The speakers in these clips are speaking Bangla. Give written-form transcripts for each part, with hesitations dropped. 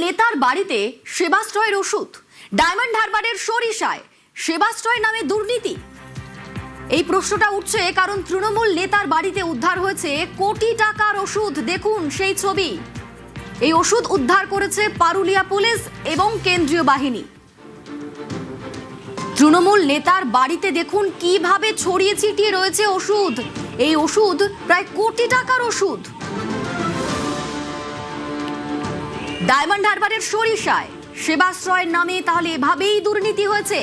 নেতার বাড়িতে সেবাশ্রয়ের ওষুধ, ডায়মন্ড হারবারের সরিষায় সেবাশ্রয় নামে দুর্নীতি। এই প্রশ্নটা উঠছে কারণ তৃণমূল নেতার বাড়িতে উদ্ধার হয়েছে কোটি টাকার ওষুধ। দেখুন সেই ছবি। এই ওষুধ উদ্ধার করেছে পারুলিয়া পুলিশ এবং কেন্দ্রীয় বাহিনী। তৃণমূল নেতার বাড়িতে দেখুন কিভাবে ছড়িয়ে ছিটিয়ে রয়েছে ওষুধ। এই ওষুধ প্রায় কোটি টাকার ওষুধ। ডায়মন্ড হারবারের সরিষায় সেবাশ্রয়ের নামে তাহলে এভাবেই দুর্নীতি হয়েছে?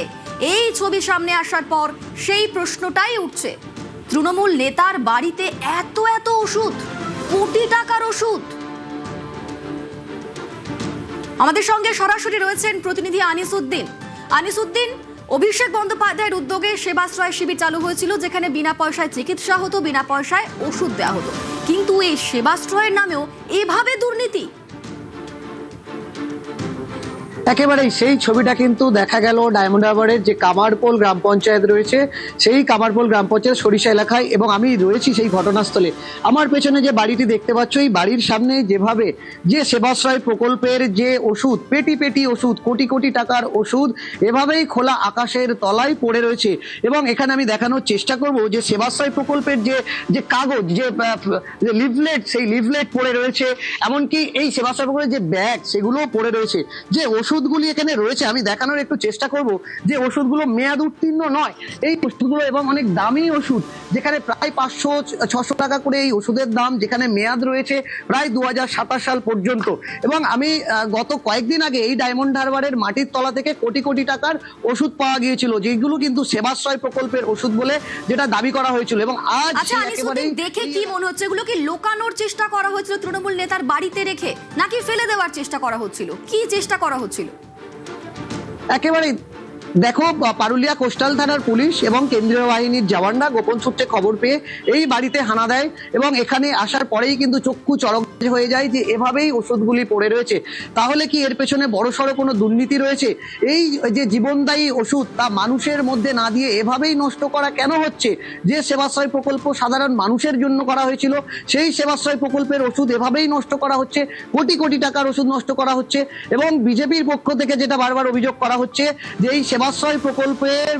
এই ছবি সামনে আসার পর সেই প্রশ্নটাই উঠছে। তৃণমূল নেতার বাড়িতে এত এত ওষুধ, কোটি টাকার ওষুধ। আমাদের সঙ্গে সরাসরি রয়েছেন প্রতিনিধি আনিসউদ্দিন। আনিসউদ্দিন, অভিষেক বন্দ্যোপাধ্যায়ের উদ্যোগে সেবাশ্রয় শিবির চালু হয়েছিল, যেখানে বিনা পয়সায় চিকিৎসা হতো, বিনা পয়সায় ওষুধ দেওয়া হতো, কিন্তু এই সেবাশ্রয়ের নামেও এভাবে দুর্নীতি। একেবারেই সেই ছবিটা কিন্তু দেখা গেল ডায়মন্ড হারবারের যে কামারপোল গ্রাম পঞ্চায়েত রয়েছে, সেই কামারপোল গ্রাম পঞ্চায়েত সরিষা এলাকায়, এবং আমি রয়েছি সেই ঘটনাস্থলে। আমার পেছনে যে বাড়িটি দেখতে পাচ্ছ, এই বাড়ির সামনে যেভাবে যে সেবাশ্রয় প্রকল্পের যে ওষুধ, পেটি পেটি ওষুধ, কোটি কোটি টাকার ওষুধ এভাবেই খোলা আকাশের তলায় পড়ে রয়েছে। এবং এখানে আমি দেখানোর চেষ্টা করব যে সেবাশ্রয় প্রকল্পের যে কাগজ, যে লিফলেট, সেই লিফলেট পড়ে রয়েছে, এমনকি এই সেবাশ্রয় প্রকল্পের যে ব্যাগ, সেগুলোও পড়ে রয়েছে। যে ওষুধগুলি এখানে রয়েছে, আমি দেখানোর একটু চেষ্টা করব যে ওষুধগুলো মেয়াদ উত্তীর্ণ নয়, এই ওষুধগুলো, এবং অনেক দামি ওষুধ, যেখানে প্রায় 500-600 টাকা করে এই ওষুধের দাম, যেখানে মেয়াদ রয়েছে প্রায় 2027 সাল পর্যন্ত। এবং আমি গত কয়েকদিন আগে এই ডায়মন্ড হারবারের মাটির তলা থেকে কোটি কোটি টাকার ওষুধ পাওয়া গিয়েছিল, যেগুলো কিন্তু সেবাশ্রয় প্রকল্পের ওষুধ বলে যেটা দাবি করা হয়েছিল। এবং আজ দেখে কি মনে হচ্ছে, এগুলো কি লোকানোর চেষ্টা করা হয়েছিল তৃণমূল নেতার বাড়িতে রেখে, নাকি ফেলে দেওয়ার চেষ্টা করা হচ্ছিল? কি চেষ্টা করা হচ্ছিল? একেবারে দেখো, পারুলিয়া কোস্টাল থানার পুলিশ এবং কেন্দ্রীয় বাহিনীর জওয়ানরা গোপন সূত্রে খবর পেয়ে এই বাড়িতে হানা দেয়, এবং এখানে আসার পরেই কিন্তু চক্ষু চড়ক হয়ে যায় যে এভাবেই ওষুধগুলি পড়ে রয়েছে। তাহলে কি এর পেছনে বড়সড় কোনো দুর্নীতি রয়েছে? এই যে জীবনদায়ী ওষুধ, তা মানুষের মধ্যে না দিয়ে এভাবেই নষ্ট করা কেন হচ্ছে? যে সেবাশ্রয় প্রকল্প সাধারণ মানুষের জন্য করা হয়েছিল, সেই সেবাশ্রয় প্রকল্পের ওষুধ এভাবেই নষ্ট করা হচ্ছে, কোটি কোটি টাকার ওষুধ নষ্ট করা হচ্ছে। এবং বিজেপির পক্ষ থেকে যেটা বারবার অভিযোগ করা হচ্ছে যে এই সেবাশ্রয় প্রকল্পের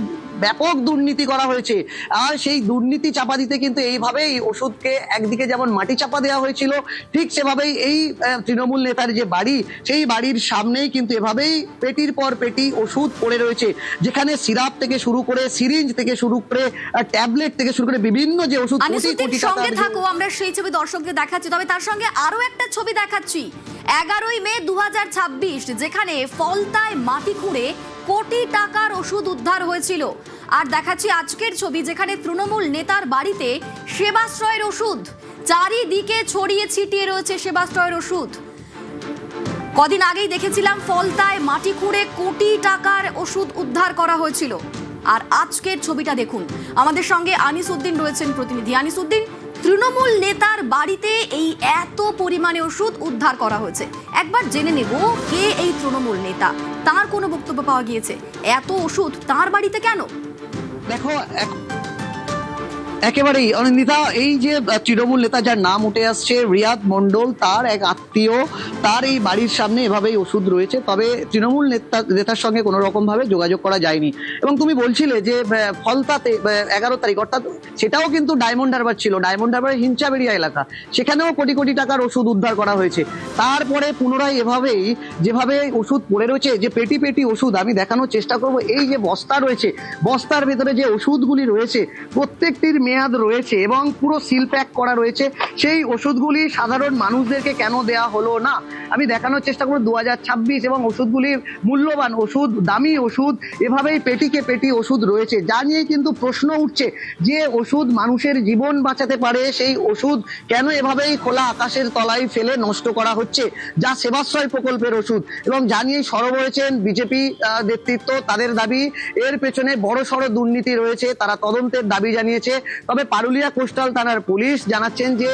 ব্যাপক দুর্নীতি করা হয়েছে, আর সেই দুর্নীতি চাপা দিতে কিন্তু এইভাবেই ওষুধকে একদিকে যেমন মাটি চাপা দেওয়া হয়েছিল, ঠিক সেভাবেই এই তৃণমূল নেতার যে বাড়ি, সেই বাড়ির সামনেই কিন্তু এভাবেই পেটির পর পেটি ওষুধ পড়ে রয়েছে, যেখানে সিরাপ থেকে শুরু করে, সিরিঞ্জ থেকে শুরু করে, ট্যাবলেট থেকে শুরু করে বিভিন্ন যে ওষুধ, কোটি কোটি টাকা। থাকো, আমরা সেই ছবি দর্শকদের দেখাচ্ছি, তবে তার সঙ্গে আরো একটা ছবি দেখাচ্ছি। 11ই মে 2026, যেখানে ফলতায় মাটি খুঁড়ে কোটি টাকার ওষুধ উদ্ধার হয়েছিল। আর দেখাচ্ছি আজকের ছবি, যেখানে তৃণমূল নেতার বাড়িতে সেবাশ্রয়ের ওষুধ, চারিদিকে ছড়িয়ে ছিটিয়ে রয়েছে সেবাশ্রয়ের ওষুধ। কদিন আগেই দেখেছিলাম ফলতায় মাটি খুঁড়ে কোটি টাকার ওষুধ উদ্ধার করা হয়েছিল। আর আজকের ছবিটা দেখুন। আমাদের সঙ্গে আনিসউদ্দিন রয়েছেন প্রতিনিধি। আনিসউদ্দিন, তৃণমূল নেতার বাড়িতে এই এত পরিমাণে ওষুধ উদ্ধার করা হয়েছে, একবার জেনে নেব কে এই তৃণমূল নেতা, তার কোনো বক্তব্য পাওয়া গিয়েছে? এত ওষুধ তার বাড়িতে কেন? দেখো, একেবারেই অনিন্দিতা, এই যে তৃণমূল নেতা যার নাম উঠে আসছে রিয়াদ মন্ডল, তার এক আত্মীয়, তার এই বাড়ির সামনে এভাবেই ওষুধ রয়েছে। তবে তৃণমূল নেতার সঙ্গে কোনো রকম ভাবে যোগাযোগ করা যায়নি। এবং তুমি বলছিলে যে ফলতাতে 11 তারিখ, অর্থাৎ সেটাও কিন্তু ডায়মন্ড হারবার ছিল, ডায়মন্ড হারবারের হিঞ্চাবেড়িয়া এলাকা, সেখানেও কোটি কোটি টাকার ওষুধ উদ্ধার করা হয়েছে। তারপরে পুনরায় এভাবেই যেভাবে ওষুধ পড়ে রয়েছে, যে পেটি পেটি ওষুধ, আমি দেখানোর চেষ্টা করব। এই যে বস্তা রয়েছে, বস্তার ভেতরে যে ওষুধগুলি রয়েছে, প্রত্যেকটির মেয়াদ রয়েছে এবং পুরো সিল প্যাক করা রয়েছে। সেই ওষুধগুলি সাধারণ মানুষদেরকে কেন দেয়া হলো না, আমি দেখানোর চেষ্টা করব। 2026 এবং ওষুধগুলির মূল্যবান ওষুধ, দামি ওষুধ, এভাবেই পেটিকে পেটি ওষুধ রয়েছে, যা নিয়ে কিন্তু প্রশ্ন উঠছে যে ওষুধ মানুষের জীবন বাঁচাতে পারে, সেই ওষুধ কেন এভাবেই খোলা আকাশের তলায় ফেলে নষ্ট করা হচ্ছে, যা সেবাশ্রয় প্রকল্পের ওষুধ। এবং যা নিয়ে সরব হয়েছেন বিজেপি নেতৃত্ব, তাদের দাবি এর পেছনে বড়সড় দুর্নীতি রয়েছে, তারা তদন্তের দাবি জানিয়েছে। তবে পারুলিয়া কোস্টাল থানার পুলিশ জানাচ্ছেন যে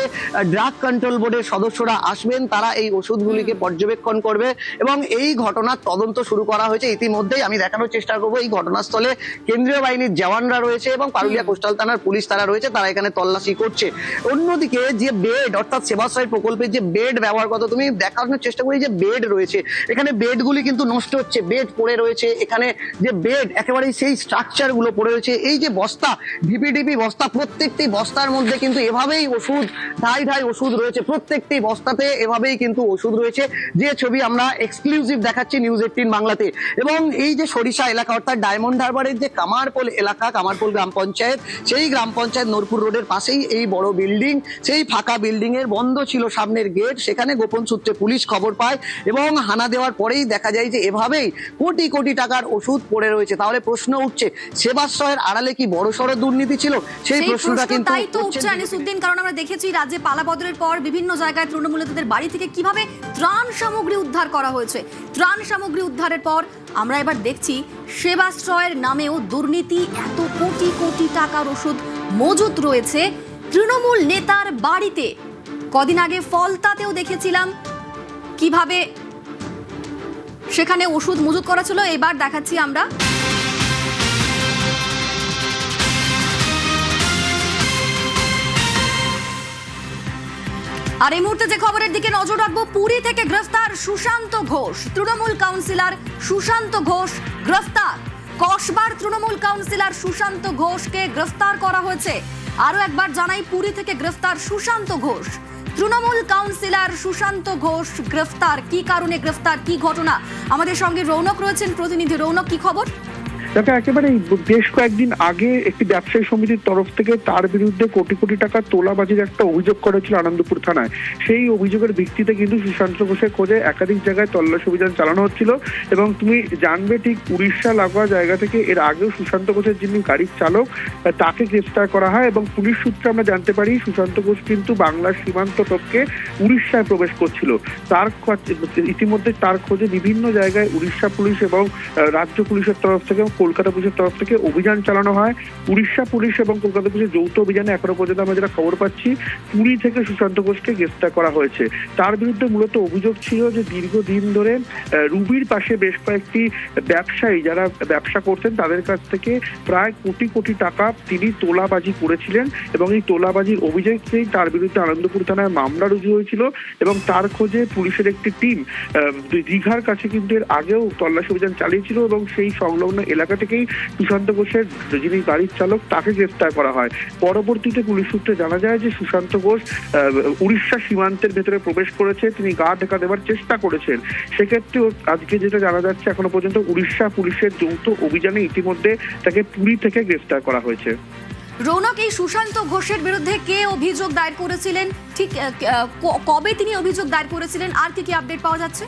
ড্রাগ কন্ট্রোল বোর্ডের সদস্যরা আসবেন, তারা এই ওষুধগুলিকে পর্যবেক্ষণ করবে এবং এই ঘটনার তদন্ত শুরু করা হয়েছে। ইতিমধ্যেই আমি দেখানোর চেষ্টা করবো এই ঘটনাস্থলে কেন্দ্রীয় বাহিনীর জওয়ানরা রয়েছে এবং পারুলিয়া কোস্টাল থানার পুলিশ তারা রয়েছে, তারা এখানে তল্লাশি করছে। অন্যদিকে যে বেড অর্থাৎ সেবাশ্রয় প্রকল্পের যে বেড ব্যবহার কথা তুমি দেখানোর চেষ্টা করি, যে বেড রয়েছে এখানে, বেডগুলি কিন্তু নষ্ট হচ্ছে, বেড পড়ে রয়েছে এখানে, যে বেড একেবারেই সেই স্ট্রাকচার গুলো পড়ে রয়েছে। এই যে বস্তা, ভিপিডিপি বস্তা, প্রত্যেকটি বস্তার মধ্যে কিন্তু এভাবেই ওষুধ, ঢাই ঢাই ওষুধ রয়েছে, প্রত্যেকটি বস্তাতে এভাবেই কিন্তু ওষুধ রয়েছে। যে ছবি আমরা এক্সক্লুসিভ দেখাচ্ছি নিউজ 18 বাংলাতে। এবং এই যে সরিষা এলাকা অর্থাৎ ডায়মন্ড হারবারের যে কামারপোল এলাকা, কামারপোল গ্রাম পঞ্চায়েত, সেই গ্রাম পঞ্চায়েত নোরপুর রোডের পাশেই এই বড় বিল্ডিং, সেই ফাঁকা বিল্ডিং এর বন্ধ ছিল সামনের গেট, সেখানে গোপন সূত্রে পুলিশ খবর পায় এবং হানা দেওয়ার পরেই দেখা যায় যে এভাবেই কোটি কোটি টাকার ওষুধ পড়ে রয়েছে। তাহলে প্রশ্ন উঠছে, সেবাশ্রয়ের আড়ালে কি বড়সড় দুর্নীতি ছিল? সেই প্রশ্নটা কিন্তু তাই তো উঠছে আনিসুদ্দিন, কারণ আমরা দেখেছি রাজ্যে পালাবদলের পর বিভিন্ন জায়গায় তৃণমূল নেতাদের বাড়ি থেকে কিভাবে ত্রাণ সামগ্রী উদ্ধার করা হয়েছে। ত্রাণ সামগ্রী উদ্ধারের পর আমরা এবার দেখছি সেবাশ্রয়ের নামেও দুর্নীতি, এত কোটি কোটি টাকার ওষুধ মজুত রয়েছে তৃণমূল নেতার বাড়িতে। কদিন আগে ফলতাতেও দেখেছিলাম কিভাবে সেখানে ওষুধ মজুত করা ছিল। এবার দেখাচ্ছি আমরা আর এই মুহূর্তে যে খবরের দিকে নজর রাখবো, পুরী থেকে গ্রেফতার সুশান্ত ঘোষ। তৃণমূল কাউন্সিলর সুশান্ত ঘোষ গ্রেফতার। কসবার তৃণমূল কাউন্সিলর সুশান্ত ঘোষকে গ্রেফতার করা হয়েছে। আরো একবার জানাই, পুরী থেকে গ্রেফতার সুশান্ত ঘোষ। তৃণমূল কাউন্সিলর সুশান্ত ঘোষ গ্রেফতার। কি কারণে গ্রেফতার, কি ঘটনা? আমাদের সঙ্গে রৌনক রয়েছেন, প্রতিনিধি রৌনক, কি খবর? দেখো, একেবারে বেশ কয়েকদিন আগে একটি ব্যবসায়ী সমিতির তরফ থেকে তার বিরুদ্ধে কোটি কোটি টাকা তোলাবাজির একটা অভিযোগ করেছিল আনন্দপুর থানায়। সেই অভিযোগের ভিত্তিতে কিন্তু সুশান্ত ঘোষের খোঁজে একাধিক জায়গায় তল্লাশি অভিযান চালানো হচ্ছিল। এবং তুমি জানবে, ঠিক উড়িষ্যা লাগোয়া জায়গা থেকে এর আগেও সুশান্ত ঘোষের যিনি গাড়ির চালক, তাকে গ্রেফতার করা হয়। এবং পুলিশ সূত্রে আমরা জানতে পারি সুশান্ত ঘোষ কিন্তু বাংলার সীমান্ত টপকে উড়িষ্যায় প্রবেশ করছিল। তার ইতিমধ্যে তার খোঁজে বিভিন্ন জায়গায় উড়িষ্যা পুলিশ এবং রাজ্য পুলিশের তরফ থেকে, কলকাতা পুলিশের তরফ থেকে অভিযান চালানো হয়। উড়িষ্যা পুলিশ এবং কলকাতা পুলিশের যৌথ অভিযানে এখনো পর্যন্ত আমরা যেটা খবর পাচ্ছি, পুরী থেকে সুশান্ত ঘোষকে গ্রেফতার করা হয়েছে। তার বিরুদ্ধে মূলত অভিযোগ ছিল যে দীর্ঘদিন ধরে রুবির পাশে বেশ কয়েকটি ব্যবসায়ী যারা ব্যবসা করতেন তাদের কাছ থেকে প্রায় কোটি কোটি টাকা তিনি তোলাবাজি করেছিলেন। এবং এই তোলাবাজির অভিযোগেই তার বিরুদ্ধে আনন্দপুর থানায় মামলা রুজু হয়েছিল। এবং তার খোঁজে পুলিশের একটি টিম দীঘার কাছে কিন্তু এর আগেও তল্লাশি অভিযান চালিয়েছিল এবং সেই সংলগ্ন এলাকা থেকেই সুশান্ত ঘোষের যিনি গাড়ির চালক তাকে গ্রেফতার করা হয়। পরবর্তীতে পুলিশ সূত্রে জানা যায় যে সুশান্ত ঘোষ উড়িষ্যা সীমান্তের ভেতরে প্রবেশ করেছে, তিনি গা ঢাকা দেওয়ার চেষ্টা করেছেন। সেক্ষেত্রে আজকে যেটা জানা যাচ্ছে, এখনো পর্যন্ত উড়িষ্যা পুলিশের যৌথ অভিযানে ইতিমধ্যে তাকে পুরী থেকে গ্রেফতার করা হয়েছে। রৌনক, এই সুশান্ত ঘোষের বিরুদ্ধে কে অভিযোগ দায়ের করেছিলেন, ঠিক কবে তিনি অভিযোগ দায়ের করেছিলেন, আর কি কি আপডেট পাওয়া যাচ্ছে?